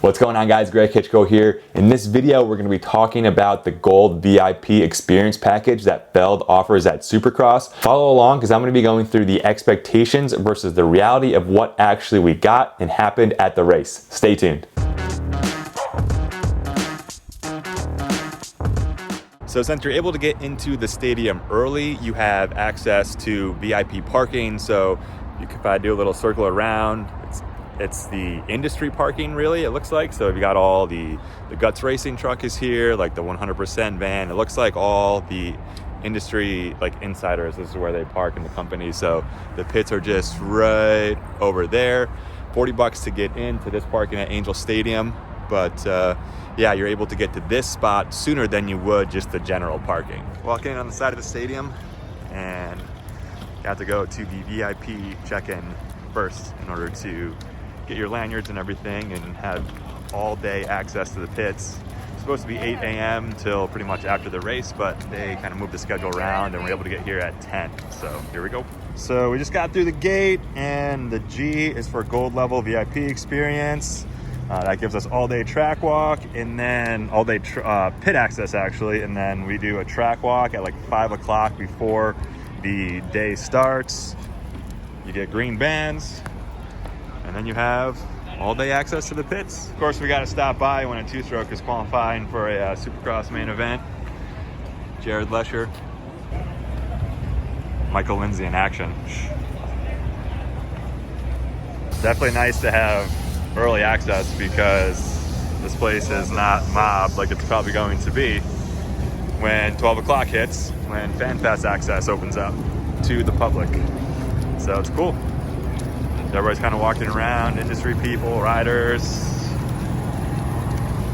What's going on, guys? Greg Hitchko here. In this video, we're going to be talking about the Gold VIP Experience Package that Feld offers at Supercross. Follow along because I'm going to be going through the expectations versus the reality of what actually we got and happened at the race. Stay tuned. So since you're able to get into the stadium early, you have access to VIP parking. So you can probably do a little circle around. It's the industry parking, really, it looks like. So you got all the Guts Racing truck is here, like the 100% van. It looks like all the industry, like insiders, this is where they park in the company. So the pits are just right over there. $40 to get into this parking at Angel Stadium. But yeah, you're able to get to this spot sooner than you would just the general parking. Walking in on the side of the stadium and got to go to the VIP check-in first in order to get your lanyards and everything and have all day access to the pits. It's supposed to be 8 a.m. till pretty much after the race, but they kind of moved the schedule around and we're able to get here at 10. So here we go. So we just got through the gate and the G is for gold level VIP experience. That gives us all day track walk and then all day pit access actually. And then we do a track walk at like 5 o'clock before the day starts. You get green bands. And then you have all day access to the pits. Of course, we got to stop by when a two-stroke is qualifying for a Supercross main event. Jared Lesher, Michael Lindsay in action. Definitely nice to have early access because this place is not mobbed like it's probably going to be when 12 o'clock hits, when FanFest access opens up to the public. So it's cool. Everybody's kind of walking around, industry people, riders.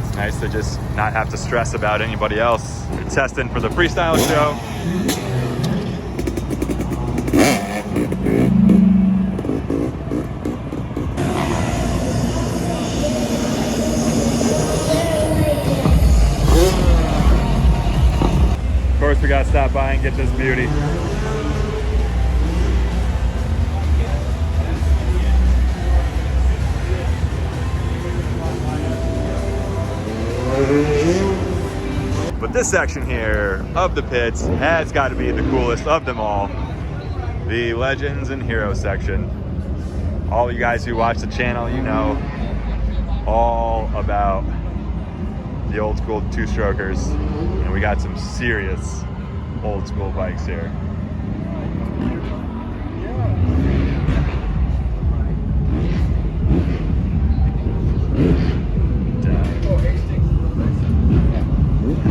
It's nice to just not have to stress about anybody else. We're testing for the freestyle show. Of course, we gotta stop by and get this beauty. But this section here of the pits has got to be the coolest of them all. The Legends and Heroes section. All you guys who watch the channel, you know all about the old school two-strokers. And we got some serious old school bikes here.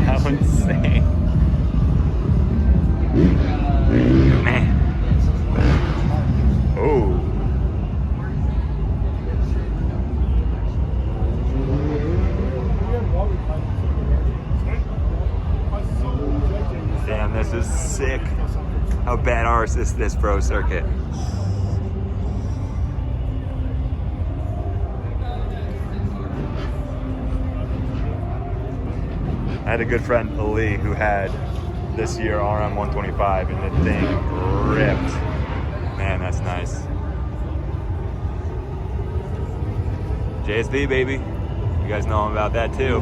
How insane. Man. Oh. Damn, this is sick. How badass is this pro circuit? I had a good friend, Ali, who had this year RM 125 and the thing ripped. Man, that's nice. JSB, baby. You guys know about that too.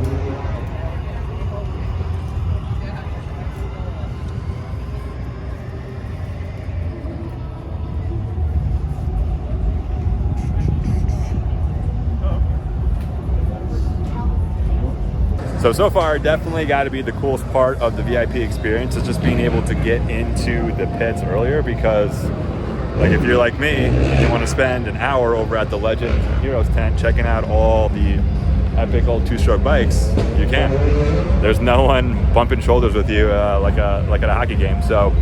So far, definitely got to be the coolest part of the VIP experience is just being able to get into the pits earlier because, like, if you're like me, you want to spend an hour over at the Legends and Heroes tent checking out all the epic old two-stroke bikes, you can. There's no one bumping shoulders with you like at a hockey game. So,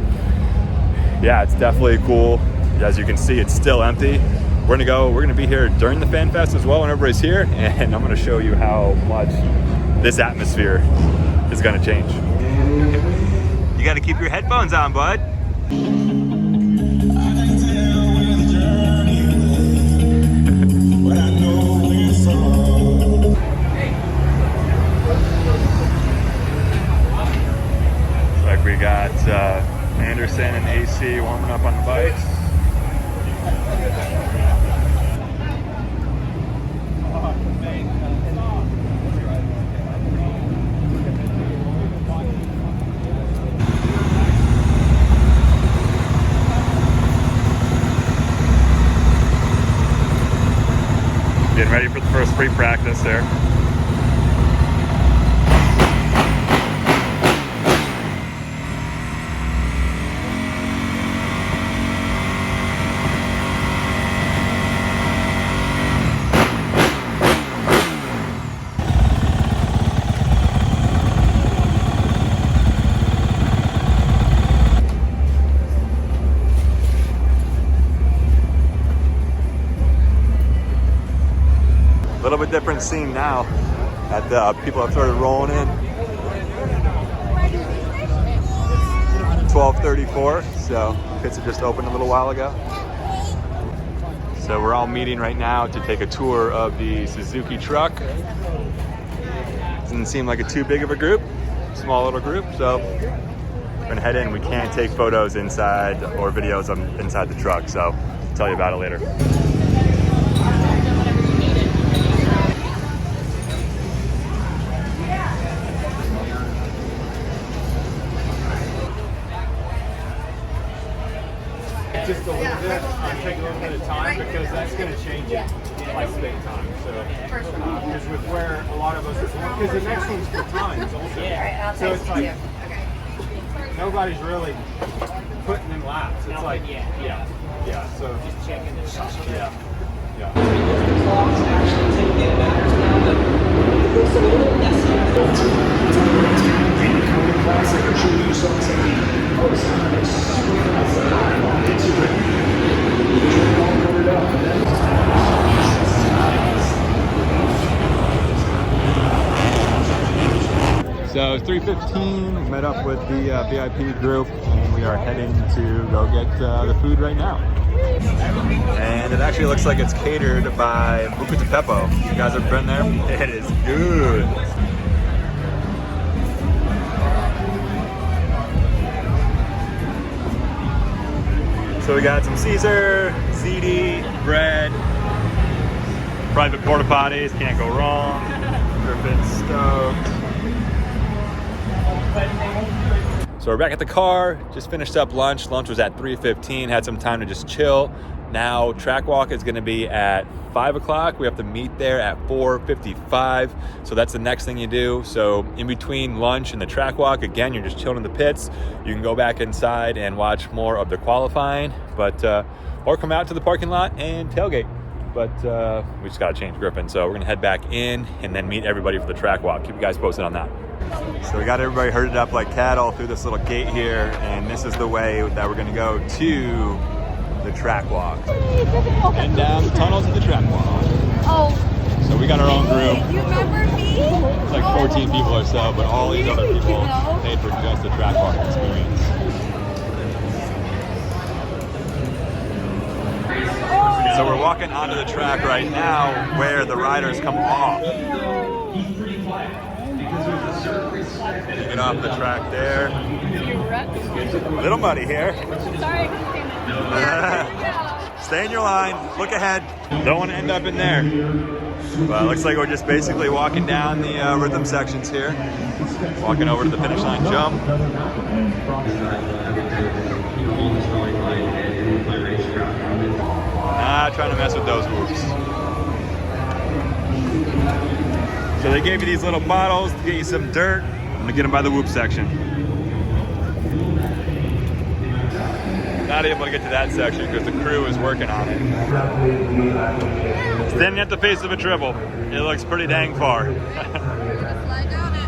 yeah, it's definitely cool. As you can see, it's still empty. We're gonna be here during the FanFest as well when everybody's here, and I'm gonna show you how much this atmosphere is gonna change. You gotta keep your headphones on, bud. Like we got Anderson and AC warming up on the bikes. pre-practice there. A little bit different scene now that people have started rolling in. 12:34, so pits have just opened a little while ago. So we're all meeting right now to take a tour of the Suzuki truck. Doesn't seem like too big of a group, small little group, so we're gonna head in. We can't take photos inside or videos inside the truck, so I'll tell you about it later. Just a little bit, take a little bit of time because that's going to change it like big time. So, because with where a lot of us are going, because the next one's for times also. So it's like nobody's really putting in laps. It's like yeah. So just checking the shot. Yeah. Clocks actually take it matters now, but it looks a little messy. Classic should use something. So it's 3:15, we met up with the VIP group and we are heading to go get the food right now. And it actually looks like it's catered by Buca di Beppo. You guys ever been there? It is good. So we got some Caesar, ziti, bread, private porta potties, can't go wrong. Griffin's stoked. So we're back at the car, just finished up lunch. Lunch was at 3:15, had some time to just chill. Now track walk is gonna be at 5 o'clock. We have to meet there at 4:55. So that's the next thing you do. So in between lunch and the track walk, again, you're just chilling in the pits. You can go back inside and watch more of the qualifying, or come out to the parking lot and tailgate. But we just gotta change Griffin. So we're gonna head back in and then meet everybody for the track walk. Keep you guys posted on that. So we got everybody herded up like cattle through this little gate here, and this is the way that we're gonna go to the track walk. And down the tunnels of the track walk. Oh. So we got our own group. You remember me? It's like 14 people or so, but all these other people paid for just the track walk experience. So we're walking onto the track right now where the riders come off. You get off the track there. A little muddy here. Sorry. Stay in your line, look ahead. Don't want to end up in there. But it looks like we're just basically walking down the rhythm sections here. Walking over to the finish line jump. Not trying to mess with those whoops. So they gave you these little bottles to get you some dirt. I'm gonna get them by the whoop section. Not able to get to that section because the crew is working on it. Standing at the face of a triple. It looks pretty dang far. Slide down it.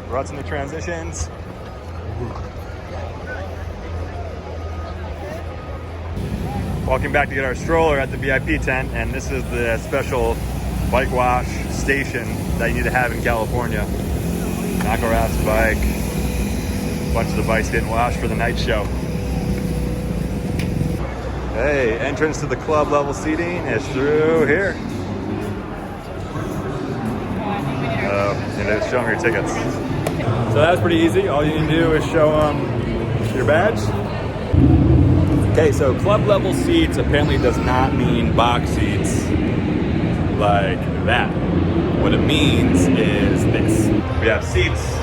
Ruts in the transitions. Walking back to get our stroller at the VIP tent, and this is the special bike wash station that you need to have in California. Knockout bike. A bunch of the bikes getting washed for the night show. Hey, entrance to the club level seating is through here. And show them your tickets. So that's pretty easy. All you need to do is show them your badge. Okay, so club level seats apparently does not mean box seats like that. What it means is this. We have seats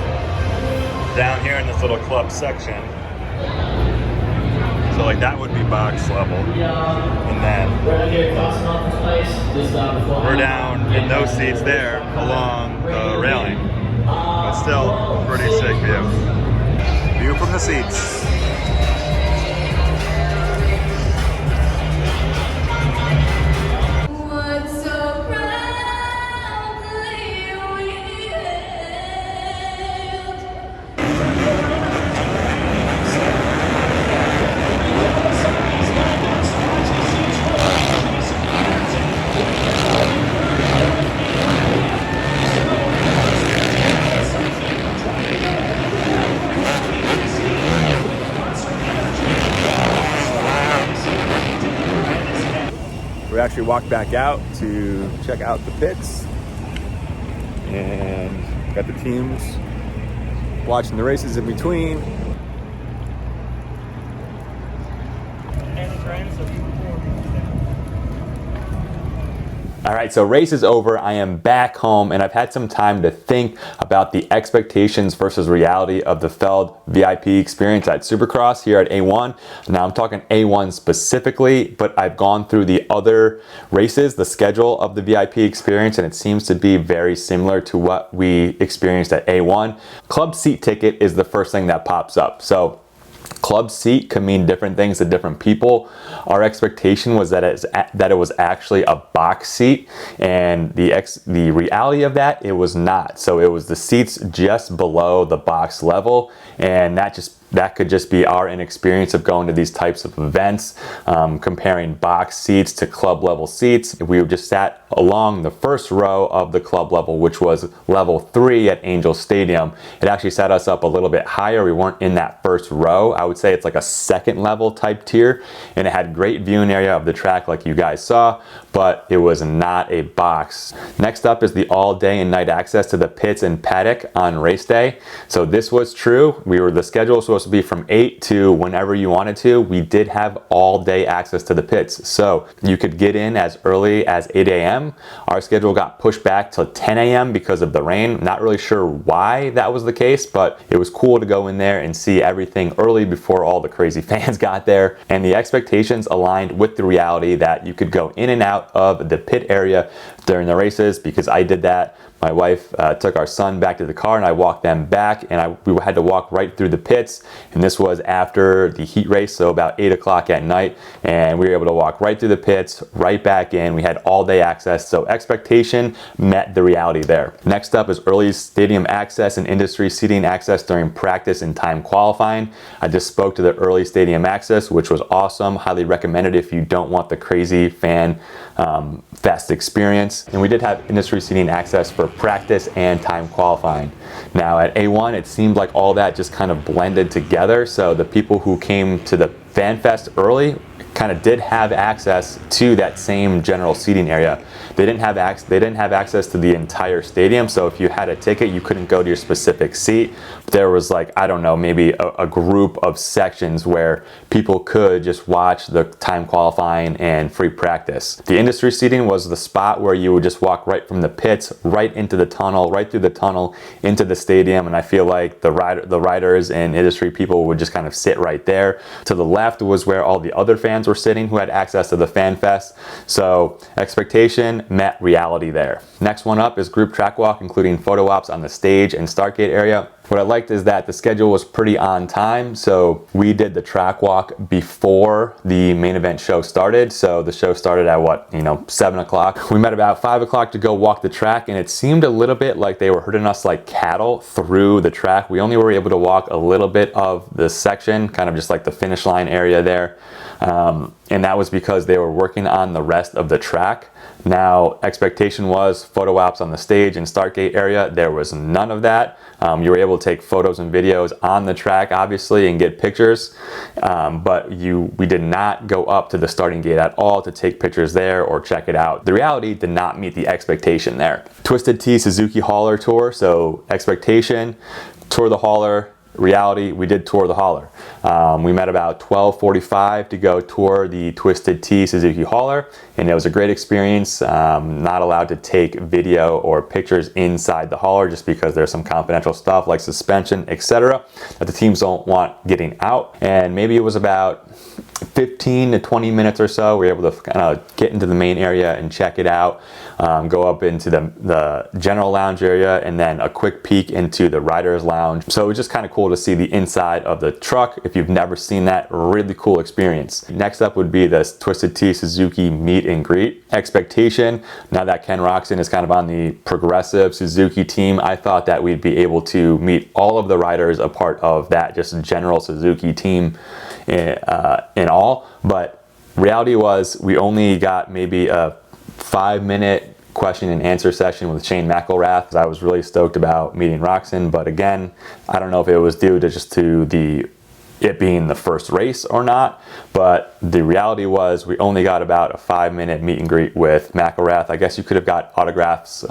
down here in this little club section. So like that would be box level. And then we're down in those seats there along the railing. But still, pretty sick view. View from the seats. We actually walked back out to check out the pits and got the teams watching the races in between. All right, so race is over. I am back home and I've had some time to think about the expectations versus reality of the Feld VIP experience at Supercross here at A1. Now I'm talking A1 specifically, but I've gone through the other races, the schedule of the VIP experience, and it seems to be very similar to what we experienced at A1. Club seat ticket is the first thing that pops up. So club seat can mean different things to different people. Our expectation was that it was actually a box seat, and the reality of that, it was not. So it was the seats just below the box level, and that could just be our inexperience of going to these types of events, comparing box seats to club level seats. We just sat along the first row of the club level, which was level 3 at Angel Stadium. It actually set us up a little bit higher. We weren't in that first row. I would say it's like a second level type tier, and it had great viewing area of the track like you guys saw, but it was not a box. Next up is the all day and night access to the pits and paddock on race day. So this was true. The schedule was supposed to be from 8 to whenever you wanted to. We did have all day access to the pits, so you could get in as early as 8 a.m. Our schedule got pushed back to 10 a.m. because of the rain. Not really sure why that was the case, but it was cool to go in there and see everything early before all the crazy fans got there. And the expectations aligned with the reality that you could go in and out of the pit area during the races, because I did that. My wife took our son back to the car and I walked them back, and we had to walk right through the pits, and this was after the heat race, so about 8 o'clock at night, and we were able to walk right through the pits, right back in. We had all day access, so expectation met the reality there. Next up is early stadium access and industry seating access during practice and time qualifying. I just spoke to the early stadium access, which was awesome. Highly recommended if you don't want the crazy fan fest experience. And we did have industry seating access for practice and time qualifying. Now at A1, it seemed like all that just kind of blended together. So the people who came to the Fan Fest early kind of did have access to that same general seating area. They didn't have access to the entire stadium, so if you had a ticket, you couldn't go to your specific seat. There was, like, I don't know, maybe a group of sections where people could just watch the time qualifying and free practice. The industry seating was the spot where you would just walk right from the pits, right into the tunnel, right through the tunnel into the stadium, and I feel like the riders and industry people would just kind of sit right there. To the left was where all the other fans were sitting who had access to the Fan Fest. So expectation met reality there. Next one up is group track walk, including photo ops on the stage and start gate area. What I liked is that the schedule was pretty on time, so we did the track walk before the main event show started. So the show started at 7 o'clock. We met about 5 o'clock to go walk the track, and it seemed a little bit like they were herding us like cattle through the track. We only were able to walk a little bit of the section, kind of just like the finish line area there. And that was because they were working on the rest of the track. Now, expectation was photo ops on the stage and start gate area. There was none of that. You were able to take photos and videos on the track, obviously, and get pictures, but we did not go up to the starting gate at all to take pictures there or check it out. The reality did not meet the expectation there. Twisted Tea Suzuki Hauler Tour, so expectation, tour the hauler, reality, we did tour the hauler. We met about 12:45 to go tour the Twisted Tea Suzuki hauler, and it was a great experience. Not allowed to take video or pictures inside the hauler just because there's some confidential stuff like suspension, etc., that the teams don't want getting out. And maybe it was about 15 to 20 minutes or so, we were able to kind of get into the main area and check it out, go up into the general lounge area, and then a quick peek into the rider's lounge. So it was just kind of cool to see the inside of the truck. If you've never seen that, really cool experience. Next up would be this Twisted Tea Suzuki meet and greet. Expectation, now that Ken Roxon is kind of on the progressive Suzuki team, I thought that we'd be able to meet all of the riders a part of that just general Suzuki team in all, but reality was we only got maybe a 5-minute question and answer session with Shane McElrath. I was really stoked about meeting Roxon, but again, I don't know if it was due to it being the first race or not, but the reality was we only got about a 5-minute meet and greet with McElrath. I guess you could have got autographs,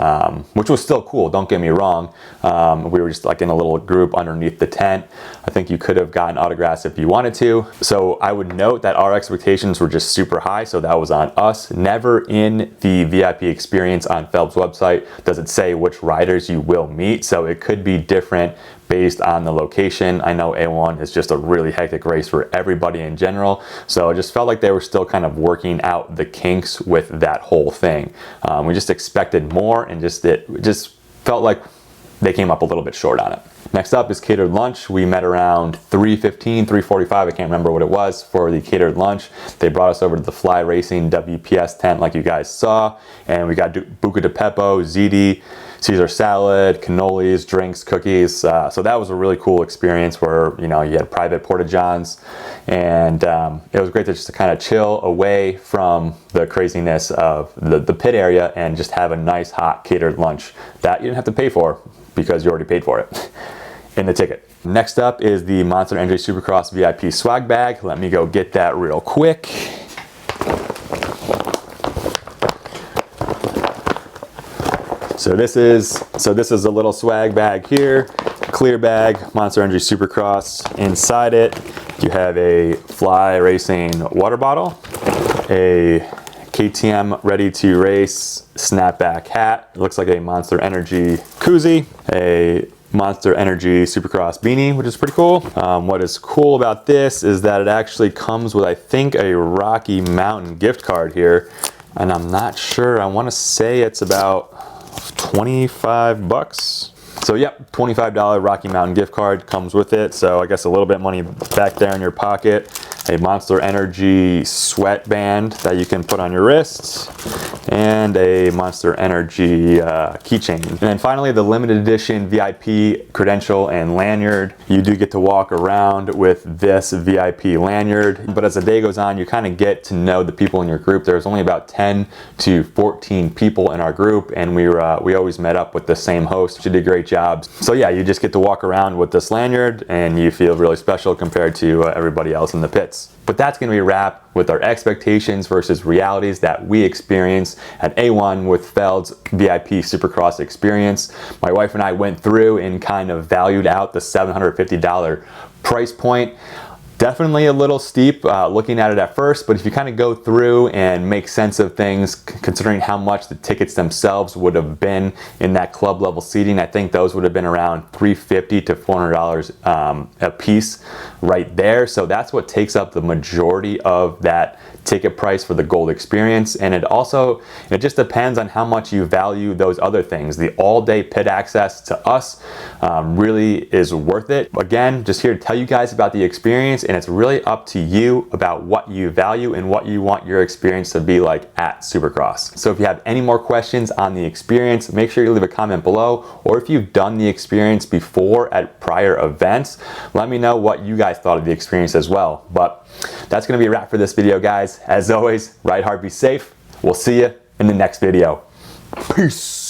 which was still cool, don't get me wrong. We were just like in a little group underneath the tent. I think you could have gotten autographs if you wanted to. So I would note that our expectations were just super high, so that was on us. Never in the VIP experience on Phelps' website does it say which riders you will meet, so it could be different based on the location. I know A1 is just a really hectic race for everybody in general, so it just felt like they were still kind of working out the kinks with that whole thing. We just expected more, and it just felt like they came up a little bit short on it. Next up is catered lunch. We met around 3:15, 3:45, I can't remember what it was, for the catered lunch. They brought us over to the Fly Racing WPS tent like you guys saw, and we got buca de pepo, ziti, Caesar salad, cannolis, drinks, cookies. So that was a really cool experience where, you know, you had private porta-johns, and it was great to just kind of chill away from the craziness of the pit area and just have a nice hot catered lunch that you didn't have to pay for because you already paid for it in the ticket. Next up is the Monster Energy Supercross VIP swag bag. Let me go get that real quick. So this is a little swag bag here, clear bag, Monster Energy Supercross. Inside it, you have a Fly Racing water bottle, a KTM Ready to Race snapback hat. It looks like a Monster Energy koozie, a Monster Energy Supercross beanie, which is pretty cool. What is cool about this is that it actually comes with, I think, a Rocky Mountain gift card here, and I'm not sure. I want to say it's about 25 bucks. So yep, $25 Rocky Mountain gift card comes with it. So I guess a little bit of money back there in your pocket. A Monster Energy sweatband that you can put on your wrists, and a Monster Energy keychain. And then finally, the limited edition VIP credential and lanyard. You do get to walk around with this VIP lanyard, but as the day goes on, you kind of get to know the people in your group. There's only about 10 to 14 people in our group, and we always met up with the same host. She did a great job. So yeah, you just get to walk around with this lanyard, and you feel really special compared to everybody else in the pits. But that's going to be a wrap with our expectations versus realities that we experience at A1 with Feld's VIP Supercross experience. My wife and I went through and kind of valued out the $750 price point. Definitely a little steep looking at it at first, but if you kind of go through and make sense of things, considering how much the tickets themselves would have been in that club level seating, I think those would have been around $350 to $400 a piece right there. So that's what takes up the majority of that ticket price for the gold experience. And it just depends on how much you value those other things. The all-day pit access to us really is worth it. Again, just here to tell you guys about the experience, and it's really up to you about what you value and what you want your experience to be like at Supercross. So if you have any more questions on the experience, make sure you leave a comment below, or if you've done the experience before at prior events, let me know what you guys thought of the experience as well. But that's going to be a wrap for this video, guys. As always, ride hard, be safe. We'll see you in the next video. Peace.